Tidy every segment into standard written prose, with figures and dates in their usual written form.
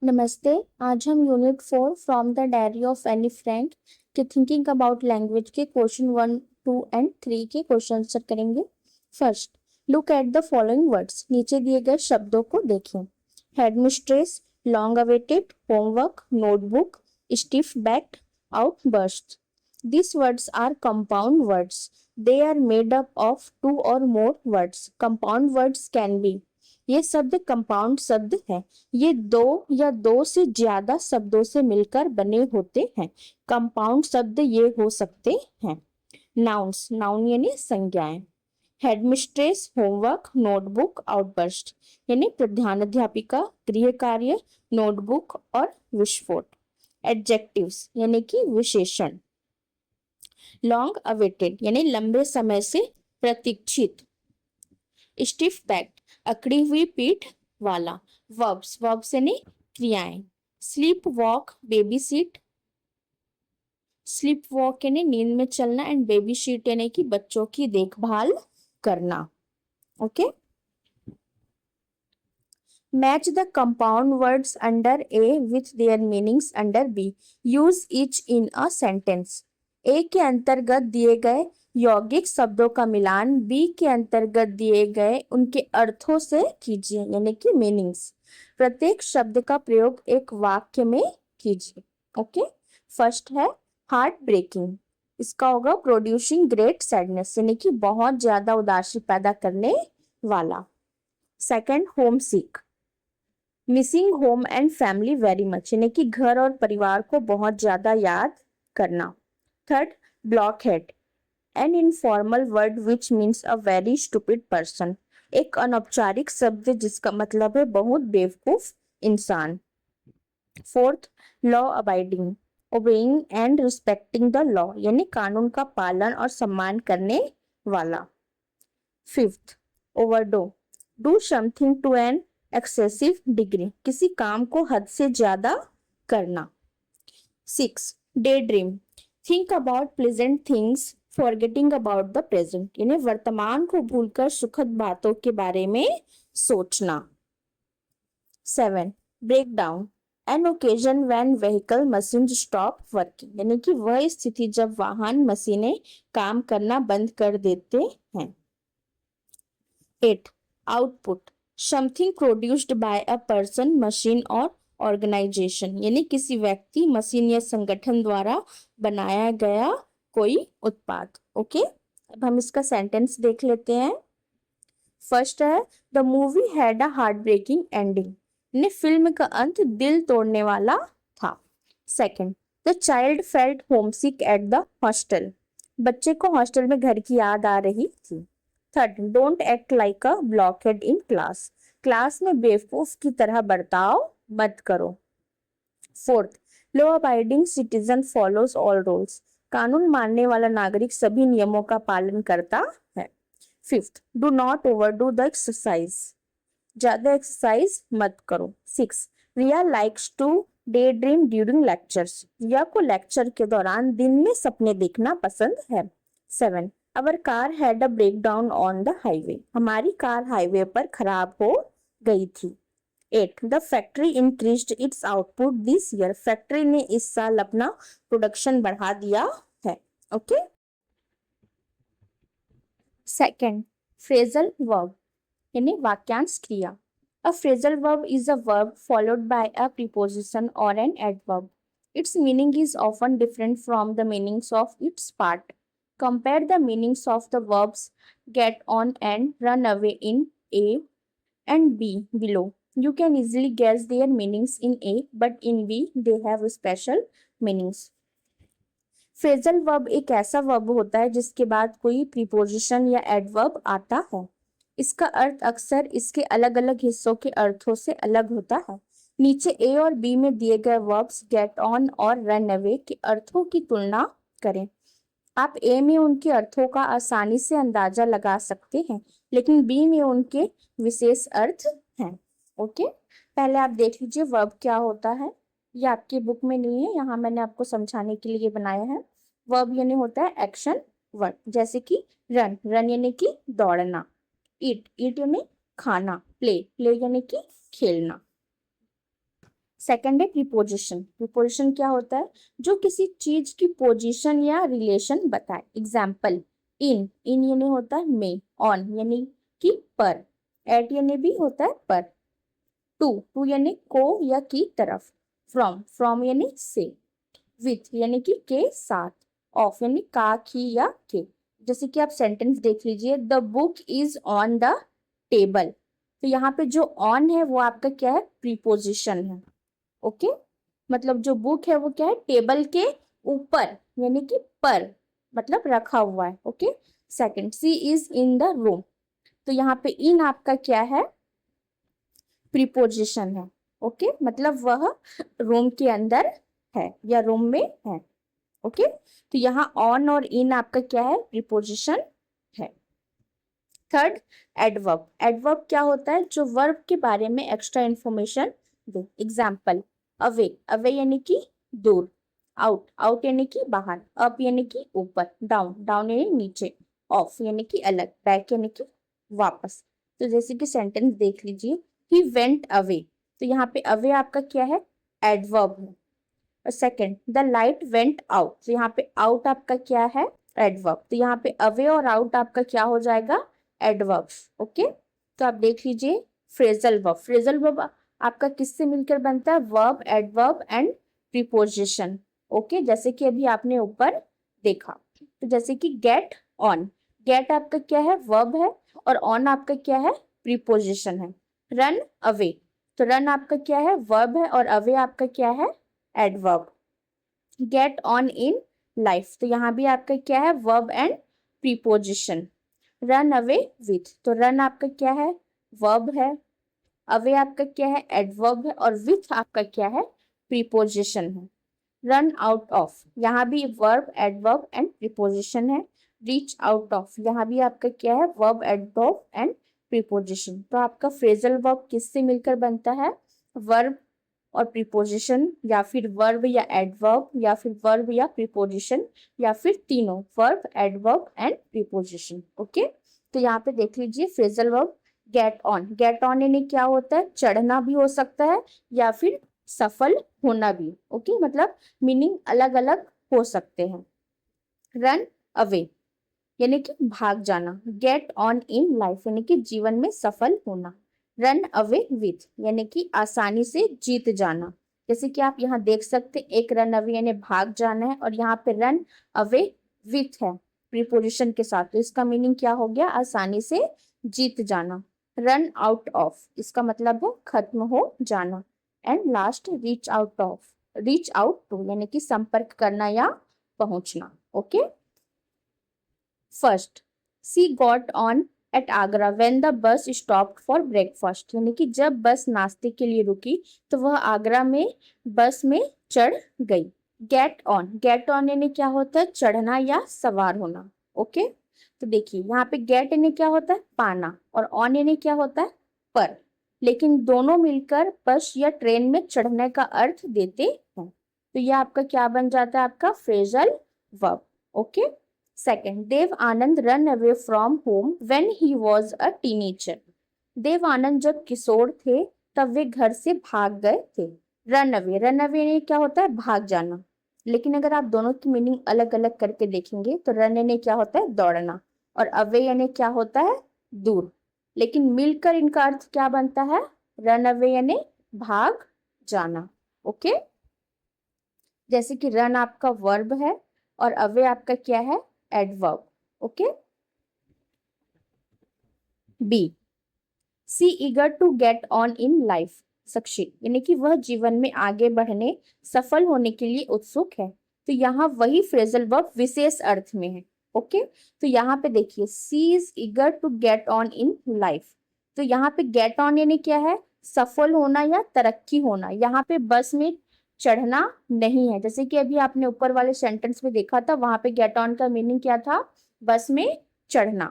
नमस्ते। आज हम unit 4 from the diary of any friend के थिंकिंग अबाउट लैंग्वेज के क्वेश्चन 1, 2 एंड 3 के क्वेश्चन आंसर करेंगे। First, look at the following words. नीचे दिए गए शब्दों को देखें। Headmistress, long awaited, homework, notebook, stiff backed, outburst. These words are compound words. They are made up of two or more words. Compound words can be, ये शब्द compound शब्द है। ये दो या दो से ज्यादा शब्दों से मिलकर बने होते हैं। कंपाउंड शब्द ये हो सकते हैं। नाउन्स, नाउन यानी संज्ञाएं। हेडमिस्ट्रेस, होमवर्क, नोटबुक, आउटबर्स्ट यानी प्रधानाध्यापिका, गृह कार्य, नोटबुक और विस्फोट। एडजेक्टिव्स यानी कि विशेषण। लॉन्ग अवेटेड यानी लंबे समय से प्रतीक्षित। स्टिफ बैक्ड अकड़ी हुई पीठ वाला। वर्ब्स, वर्ब्स यानी क्रियाएं। Sleep walk, baby seat. Sleep walk यानी नींद में चलना एंड बेबी सीट यानी कि बच्चों की देखभाल करना। Okay. Match the compound words under A with their meanings under B. Use each in a sentence. A के अंतर्गत दिए गए यौगिक शब्दों का मिलान बी के अंतर्गत दिए गए उनके अर्थों से कीजिए, यानी कि मीनिंग्स। प्रत्येक शब्द का प्रयोग एक वाक्य में कीजिए। ओके। फर्स्ट है हार्ट ब्रेकिंग। इसका होगा प्रोड्यूसिंग ग्रेट सैडनेस, यानी कि बहुत ज्यादा उदासी पैदा करने वाला। Second, home sick. Missing home and family very much, यानी कि घर और परिवार को बहुत ज्यादा याद करना। Third, blockhead, an informal word which means a very stupid person. एक अनौपचारिक शब्द जिसका मतलब है बहुत बेवकूफ इंसान। Fourth, law abiding, obeying and respecting the law, यानी कानून का पालन और सम्मान करने वाला। Fifth, overdo, do something to an excessive degree, किसी काम को हद से ज्यादा करना। Six, daydream, think about pleasant things forgetting about the present, यानी वर्तमान को भूलकर सुखद बातों के बारे में सोचना। Seven, break down, an occasion when vehicle machine stop working, यानी कि वह स्थिति जब वाहन मशीनें काम करना बंद कर देते हैं। 8, output, something produced by a person, machine और ऑर्गेनाइजेशन, यानी किसी व्यक्ति, मशीन या संगठन द्वारा बनाया गया कोई उत्पाद। ओके। अब हम इसका सेंटेंस देख लेते हैं। फर्स्ट है, the movie had a heart breaking ending, यानी फिल्म का अंत दिल तोड़ने वाला था। Second, the child felt homesick at the hostel, बच्चे को हॉस्टल में घर की याद आ रही थी। Third, don't act like a blockhead in class, class में बेवकूफ की तरह बर्ताव मत करो। Fourth, law abiding citizen follows all rules, कानून मानने वाला नागरिक सभी नियमों का पालन करता है। Fifth, do not overdo the exercise, ज्यादा एक्सरसाइज मत करो। Six, Riya likes to daydream during lectures, Riya को लेक्चर के दौरान दिन में सपने देखना पसंद है। Seven, our car had a break down on the highway, हमारी कार हाईवे पर खराब हो गई थी। 8, the factory increased its output this year, factory ने इस साल अपना प्रोडक्शन बढ़ा दिया है। ओके। सेकंड, फ्रेजल वर्ब यानी वाक्यांश क्रिया। A phrasal verb is a verb followed by a preposition or an adverb. Its meaning is often different from the meanings of its part. Compare the meanings of the verbs get on and run away in A and B below. You can easily guess their meanings in A, but in B they have special meanings. Phrasal verb एक ऐसा verb होता है जिसके बाद कोई preposition या adverb आता है। इसका अर्थ अक्सर इसके अलग अलग हिस्सों के अर्थों से अलग होता है। नीचे ए और बी में दिए गए वर्ब्स गेट ऑन और रन अवे के अर्थों की तुलना करें। आप ए में उनके अर्थों का आसानी से अंदाजा लगा सकते हैं, लेकिन बी में उनके विशेष अर्थ हैं। ओके। पहले आप देख लीजिए वर्ब क्या होता है। ये आपकी बुक में नहीं है, यहाँ मैंने आपको समझाने के लिए बनाया है। वर्ब यानी होता है एक्शन वर्ड, जैसे कि रन, रन यानी कि दौड़ना। ईट, ईट यानी खाना। प्ले, प्ले यानी कि खेलना। सेकंड है प्रीपोजिशन। प्रीपोजिशन क्या होता है? जो किसी चीज की पोजीशन या रिलेशन बताए। एग्जाम्पल, इन यानी होता है में, ऑन यानी कि पर, एट यानी भी होता है पर, टू यानी को या की तरफ, फ्रॉम यानी से, विथ यानी कि के साथ, ऑफ यानी का की या के। जैसे कि आप सेंटेंस देख लीजिए, the book is on the table. तो यहाँ पे जो ऑन है वो आपका क्या है? प्रीपोजिशन है। ओके, मतलब जो बुक है वो क्या है? टेबल के ऊपर यानी कि पर, मतलब रखा हुआ है। Okay, second, she is in the room. तो यहाँ पे इन आपका क्या है? प्रीपोजिशन है। ओके, मतलब वह रूम के अंदर है या रूम में है। ओके, तो यहाँ ऑन और इन आपका क्या है? प्रीपोजिशन है। Third, adverb. एडवर्ब क्या होता है? जो वर्ब के बारे में एक्स्ट्रा इंफॉर्मेशन दे। एग्जाम्पल, अवे, अवे यानी कि दूर, आउट, आउट यानी कि बाहर, अप यानी कि ऊपर, डाउन, डाउन यानी नीचे, ऑफ यानी कि अलग, बैक यानी कि वापस। तो जैसे कि सेंटेंस देख लीजिए, ही वेंट अवे। तो यहाँ पे अवे आपका क्या है? एडवर्ब है। और second, the light went out. तो यहाँ पे आउट आपका क्या है? एडवर्ब। तो यहाँ पे अवे और आउट आपका क्या हो जाएगा? एडवर्ब। ओके, तो आप देख लीजिए फ्रेजल वर्ब। फ्रेजल वर्ब आपका किससे मिलकर बनता है? Verb, adverb and preposition. Okay, जैसे कि अभी आपने ऊपर देखा। तो जैसे कि गेट ऑन, गेट आपका क्या है? वर्ब है, और ऑन आपका क्या है? प्रीपोजिशन है। रन अवे, तो रन आपका क्या है? वर्ब है, और अवे आपका क्या है? Adverb. Gate on in life, तो यहाँ भी आपका क्या है? Verb and preposition. Run away with, तो रन आपका क्या है? वर्ब है, अवे आपका क्या है? एडवर्ब है, और विथ आपका क्या है? प्रीपोजिशन है। रन आउट ऑफ, यहाँ भी वर्ब, एडवर्ब एंड प्रीपोजिशन है। रीच आउट ऑफ, यहाँ भी आपका क्या है? Verb, adverb and preposition. तो आपका फ्रेजल वर्ब किससे मिलकर बनता है? वर्ब और प्रीपोजिशन, या फिर वर्ब या एडवर्ब, या फिर वर्ब या प्रीपोजिशन, या फिर तीनों, verb, adverb and preposition. Okay, तो यहाँ पे देख लीजिए phrasal verb, get on. Get on यानी क्या होता है? चढ़ना भी हो सकता है या फिर सफल होना भी। ओके, मतलब मीनिंग अलग अलग हो सकते हैं। रन अवे यानी कि भाग जाना। गेट ऑन इन लाइफ यानी कि जीवन में सफल होना। रन अवे विथ यानी कि आसानी से जीत जाना। जैसे कि आप यहाँ देख सकते, एक रन अवे यानी भाग जाना है, और यहाँ पे रन अवे विथ है प्रीपोजिशन के साथ। तो इसका मीनिंग क्या हो गया? आसानी से जीत जाना। रन आउट ऑफ, इसका मतलब है खत्म हो जाना। And last, reach out of, reach out to यानी कि संपर्क करना या पहुंचना। Okay, first, she got on at Agra when the bus stopped for breakfast, यानी कि जब बस नाश्ते के लिए रुकी तो वह आगरा में बस में चढ़ गई। गेट ऑन, गेट ऑन यानी क्या होता है? चढ़ना या सवार होना। ओके, तो देखिए यहाँ पे गेट यानी क्या होता है? पाना, और ऑन यानी क्या होता है? पर, लेकिन दोनों मिलकर बस या ट्रेन में चढ़ने का अर्थ देते हैं। तो यह आपका क्या बन जाता है? आपका phrasal verb. Okay, second, Dev Anand run away from home when he was a teenager. Dev Anand जब किशोर थे तब वे घर से भाग गए थे। रन अवे, रन अवे ने क्या होता है? भाग जाना। लेकिन अगर आप दोनों की मीनिंग अलग अलग करके देखेंगे तो रन यानी क्या होता है? दौड़ना, और अवे यानी क्या होता है? दूर। लेकिन मिलकर इनका अर्थ क्या बनता है? रन अवे यानी भाग जाना। ओके, जैसे कि रन आपका वर्ब है और अवे आपका क्या है? Adverb. Okay, B, she eager to get on in life success, यानी कि वह जीवन में आगे बढ़ने, सफल होने के लिए उत्सुक है। तो यहाँ वही फ्रेजल वर्ब विशेष अर्थ में है। ओके, तो यहाँ पे देखिए, she is eager to get on in life. तो यहाँ पे गेट ऑन यानी क्या है? सफल होना या तरक्की होना। यहाँ पे बस में चढ़ना नहीं है, जैसे कि अभी आपने ऊपर वाले सेंटेंस में देखा था, वहां पे गेट ऑन का मीनिंग क्या था? बस में चढ़ना।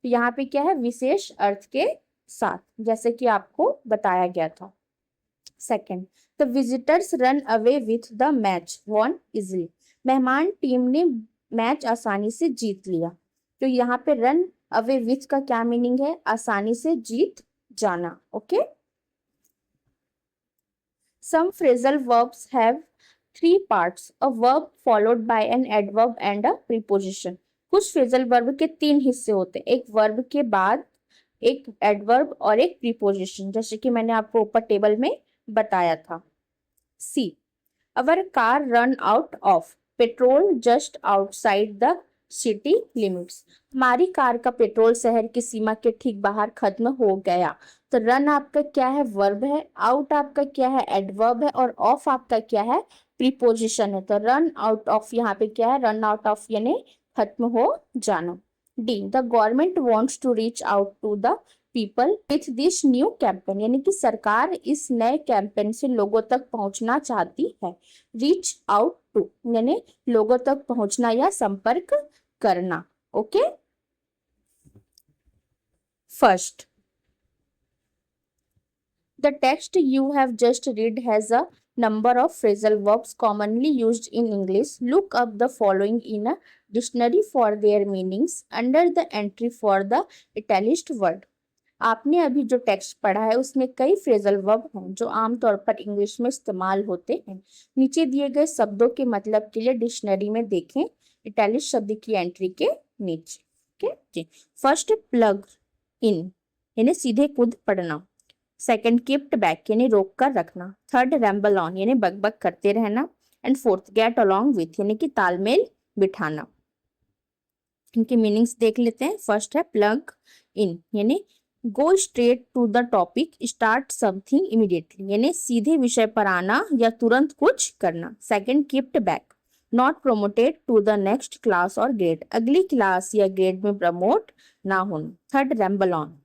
तो यहाँ पे क्या है? विशेष अर्थ के साथ, जैसे कि आपको बताया गया था। Second, the visitors run away with the match won easily, मेहमान टीम ने मैच आसानी से जीत लिया। तो यहाँ पे रन अवे विथ का क्या मीनिंग है? आसानी से जीत जाना। Okay, Some phrasal verbs have three parts: a verb followed by an adverb and a preposition. कुछ phrasal verb के तीन हिस्से होते हैं, एक verb के बाद एक adverb और एक preposition, जैसे कि मैंने आपको ऊपर टेबल में बताया था. C. Our car run out of petrol just outside the city limits. हमारी कार का पेट्रोल शहर की सीमा के ठीक बाहर खत्म हो गया. तो रन आपका क्या है? वर्ब है. आउट आपका क्या है? एडवर्ब है. और ऑफ आपका क्या है? प्रीपोजिशन है. तो रन आउट ऑफ यहाँ पे क्या है? रन आउट ऑफ यानी खत्म हो जाना. D. The government wants to reach out to the people with this new campaign, यानी कि सरकार इस नए कैंपेन से लोगों तक पहुंचना चाहती है. रीच आउट टू यानी लोगों तक पहुंचना या संपर्क करना. Okay. First, the text you have just read has a number of phrasal verbs commonly used in English. Look up the following in a dictionary for their meanings under the entry for the italicized word. आपने अभी जो text पढ़ा है उसमें कई phrasal verb हैं जो आमतौर पर इंग्लिश में इस्तेमाल होते हैं. नीचे दिए गए शब्दों के मतलब के लिए डिक्शनरी में देखें इटैलिक शब्द की एंट्री के नीचे. ओके जी. फर्स्ट, प्लग इन यानी सीधे कूद पड़ना. सेकंड, कीप्ड बैक यानी रोक कर रखना. थर्ड, रैम्बल ऑन यानी बकबक करते रहना. And fourth, get along with यानी कि तालमेल बिठाना. इनके मीनिंग्स देख लेते हैं. फर्स्ट है प्लग इन यानी go straight to the topic, start something immediately यानी सीधे विषय पर आना या तुरंत कुछ करना. Second, kept back, not promoted to the next class और ग्रेड, अगली क्लास या ग्रेड में प्रमोट ना होना. थर्ड, रैम्बल ऑन,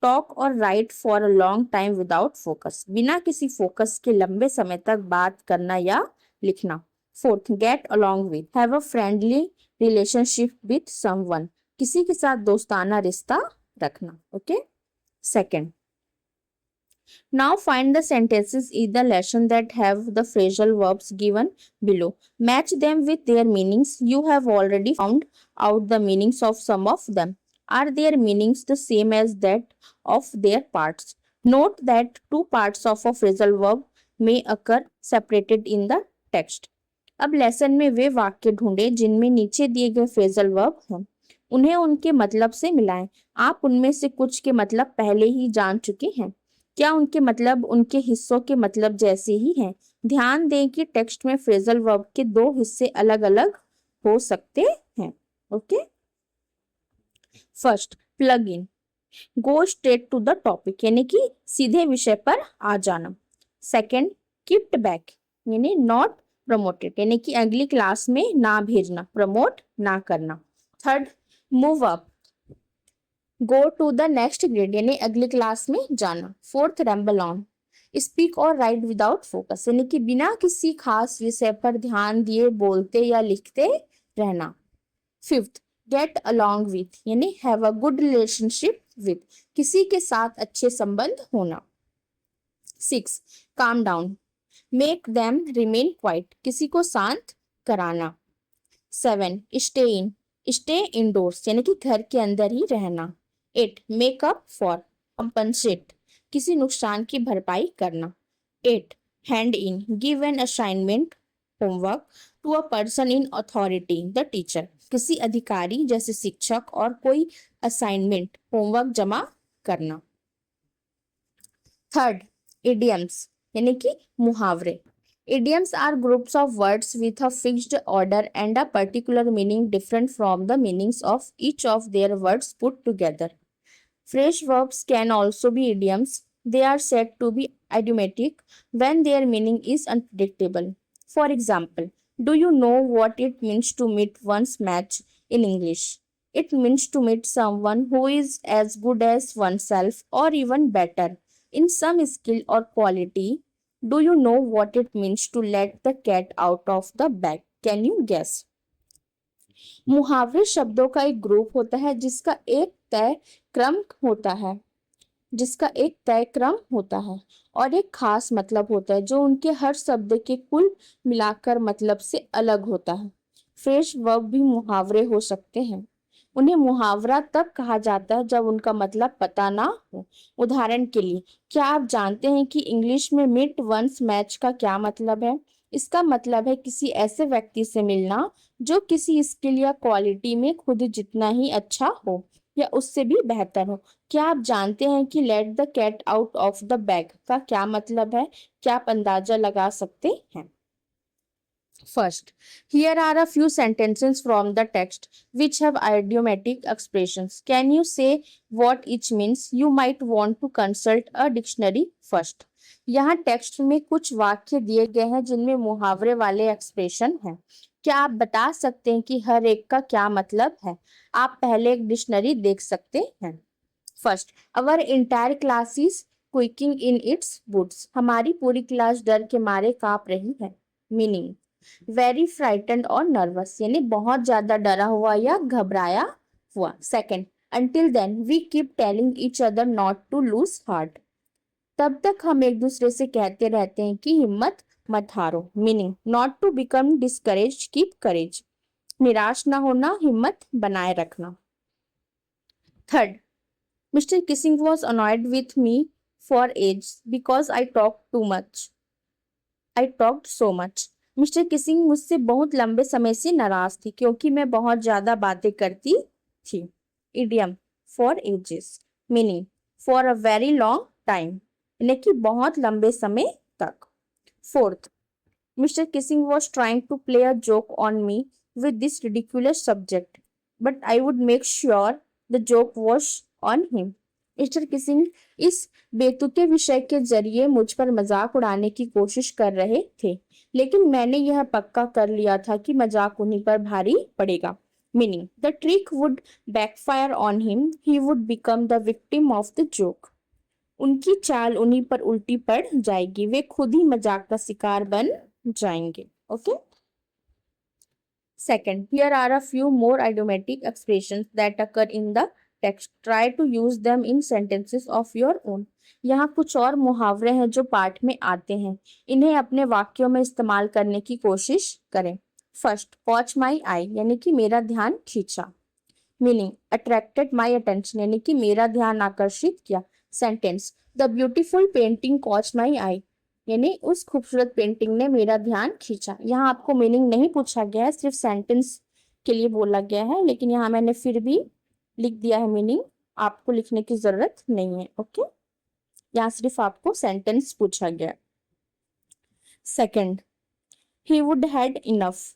टॉक और write for a long time without focus, बिना किसी फोकस के लंबे समय तक बात करना या लिखना. Fourth, get along with, have a friendly relationship with someone, किसी के साथ दोस्ताना रिश्ता रखना. Okay. Second, now find the sentences in the lesson that have the phrasal verbs given below. Match them with their meanings. You have already found out the meanings of some of them. Are their meanings the same as that of their parts? Note that two parts of a phrasal verb may occur separated in the text. अब lesson में वे वाक्य ढूंढे जिनमें नीचे दिए गए phrasal verb हों. उन्हें उनके मतलब से मिलाएं. आप उनमें से कुछ के मतलब पहले ही जान चुके हैं. क्या उनके मतलब उनके हिस्सों के मतलब जैसे ही हैं? ध्यान दें कि टेक्स्ट में फ्रेजल वर्ब के दो हिस्से अलग अलग हो सकते हैं. Okay. First, plug in, go straight to the topic यानी कि सीधे विषय पर आ जाना. सेकंड, कीप्ड बैक यानी नॉट प्रमोटेड यानी कि अगली क्लास में ना भेजना, प्रमोट ना करना. Third, move up, go to the next grade यानी अगली क्लास में जाना. फोर्थ, रैम्बल ऑन, स्पीक और राइट विदाउट फोकस यानी कि बिना किसी खास विषय पर ध्यान दिए बोलते या लिखते रहना. फिफ्थ, गेट अलोंग विथ यानी have a good relationship with, किसी के साथ अच्छे संबंध होना. Six, calm down, make them remain quite, किसी को शांत कराना. सेवन, स्टे इंडोर्स यानी कि घर के अंदर ही रहना. 8, मेक अप फॉर, कंपनसेट, किसी नुकसान की भरपाई करना. 8, hand in, give an assignment homework to a person in authority the teacher, किसी अधिकारी जैसे शिक्षक और कोई असाइनमेंट होमवर्क जमा करना. थर्ड, इडियम्स यानी कि मुहावरे. Idioms are groups of words with a fixed order and a particular meaning different from the meanings of each of their words put together. Phrase verbs can also be idioms. They are said to be idiomatic when their meaning is unpredictable. For example, do you know what it means to meet one's match in English? It means to meet someone who is as good as oneself or even better in some skill or quality. Do you know what it means to let the cat out of the bag? Can you guess? मुहावरे शब्दों का एक group होता है जिसका एक तय क्रम होता है और एक खास मतलब होता है जो उनके हर शब्द के कुल मिलाकर मतलब से अलग होता है. फ्रेज वर्ब भी मुहावरे हो सकते हैं. उन्हें मुहावरा तब कहा जाता है जब उनका मतलब पता ना हो। उदाहरण के लिए, क्या आप जानते हैं कि इंग्लिश में मीट वंस मैच का क्या मतलब है? इसका मतलब है किसी ऐसे व्यक्ति से मिलना जो किसी स्किल या क्वालिटी में खुद जितना ही अच्छा हो या उससे भी बेहतर हो। क्या आप जानते हैं कि let the cat out of the bag का क्या मतलब है? क्या आप अंदाजा लगा सकते हैं? First, here are a few sentences from the text which have idiomatic expressions. Can you say what each means? You might want to consult a dictionary first. यहाँ टेक्स्ट में कुछ वाक्य दिए गए हैं जिनमें मुहावरे वाले एक्सप्रेशन हैं। क्या आप बता सकते हैं कि हर एक का क्या मतलब है? आप पहले एक डिक्शनरी देख सकते हैं। First, our entire class is quaking in its boots. हमारी पूरी क्लास डर के मारे कांप रही है। मीनिंग, वेरी फ्राइटेंड और नर्वस, यानी बहुत ज्यादा डरा हुआ या घबराया हुआ। Second, until then we keep telling each other not to lose heart. तब तक हम एक दूसरे से कहते रहते हैं कि हिम्मत मत हारो। Meaning, not to become discourage, keep courage. निराश ना होना, हिम्मत बनाए रखना। Third, mister Kissing was annoyed with me for ages because I talked so much. Mister Kissing मुझसे बहुत लंबे समय से नाराज थी क्योंकि मैं बहुत ज्यादा बातें करती थी। Idiom, for ages. Meaning, for a very long time, यानी कि बहुत लंबे समय तक। Fourth, Mr Kissing was trying to play a joke on me with this ridiculous subject but I would make sure the joke was on him. Mr Kissing इस बेतुके विषय के जरिए मुझ पर मजाक उड़ाने की कोशिश कर रहे थे, लेकिन मैंने यह पक्का कर लिया था कि मजाक उन्हीं पर भारी पड़ेगा। Meaning, the trick would backfire on him, he would become the victim of the joke. उनकी चाल उन्हीं पर उल्टी पड़ जाएगी, वे खुद ही मजाक का शिकार बन जाएंगे। Okay. Second, here are a few more idiomatic expressions that occur in the text. Try to use them in sentences of your own. यहाँ कुछ और मुहावरे हैं जो पाठ में आते हैं, इन्हें अपने वाक्यों में इस्तेमाल करने की कोशिश करें। फर्स्ट, कॉच माई आई, यानी कि मेरा ध्यान खींचा। मीनिंग, अट्रैक्टेड माई अटेंशन, यानी कि मेरा ध्यान आकर्षित किया। सेंटेंस, द ब्यूटीफुल पेंटिंग कॉच माई आई, यानी उस खूबसूरत पेंटिंग ने मेरा ध्यान खींचा। यहाँ आपको मीनिंग नहीं पूछा गया है, सिर्फ सेंटेंस के लिए बोला गया है, लेकिन यहाँ मैंने फिर भी लिख दिया है मीनिंग, आपको लिखने की जरूरत नहीं है। ओके, यहाँ सिर्फ आपको सेंटेंस पूछा गया। Second, he would had enough,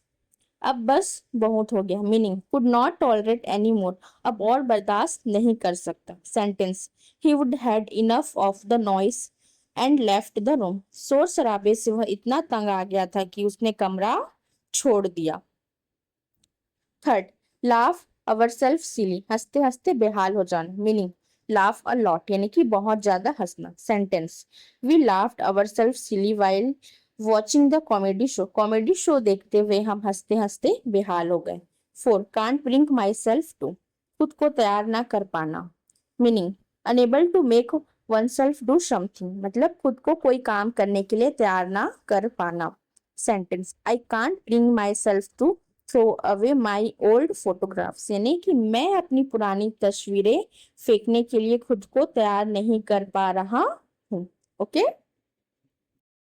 अब बस बहुत हो गया। Meaning, could not tolerate any more, अब और बर्दाश्त नहीं कर सकता। Sentence, he would had enough of the noise and left the room, शोर शराबे से वह इतना तंग आ गया था कि उसने कमरा छोड़ दिया। थर्ड, लाफ अवर सेल्फ सिली, हंसते हंसते बेहाल हो जाना। मीनिंग, लाफ अ लॉट, यानी कि बहुत ज्यादा हंसना। Sentence, we laughed our self silly while watching the comedy show, comedy show देखते हुए हम हंसते हंसते बेहाल हो गए। Four, can't bring my self to, खुद को तैयार ना कर पाना। Meaning, unable to make one self do something, मतलब खुद को कोई काम करने के लिए तैयार ना कर पाना। Sentence, I can't bring my self to throw away my old photographs, यानी कि मैं अपनी पुरानी तस्वीरें फेंकने के लिए खुद को तैयार नहीं कर पा रहा हूँ। ओके।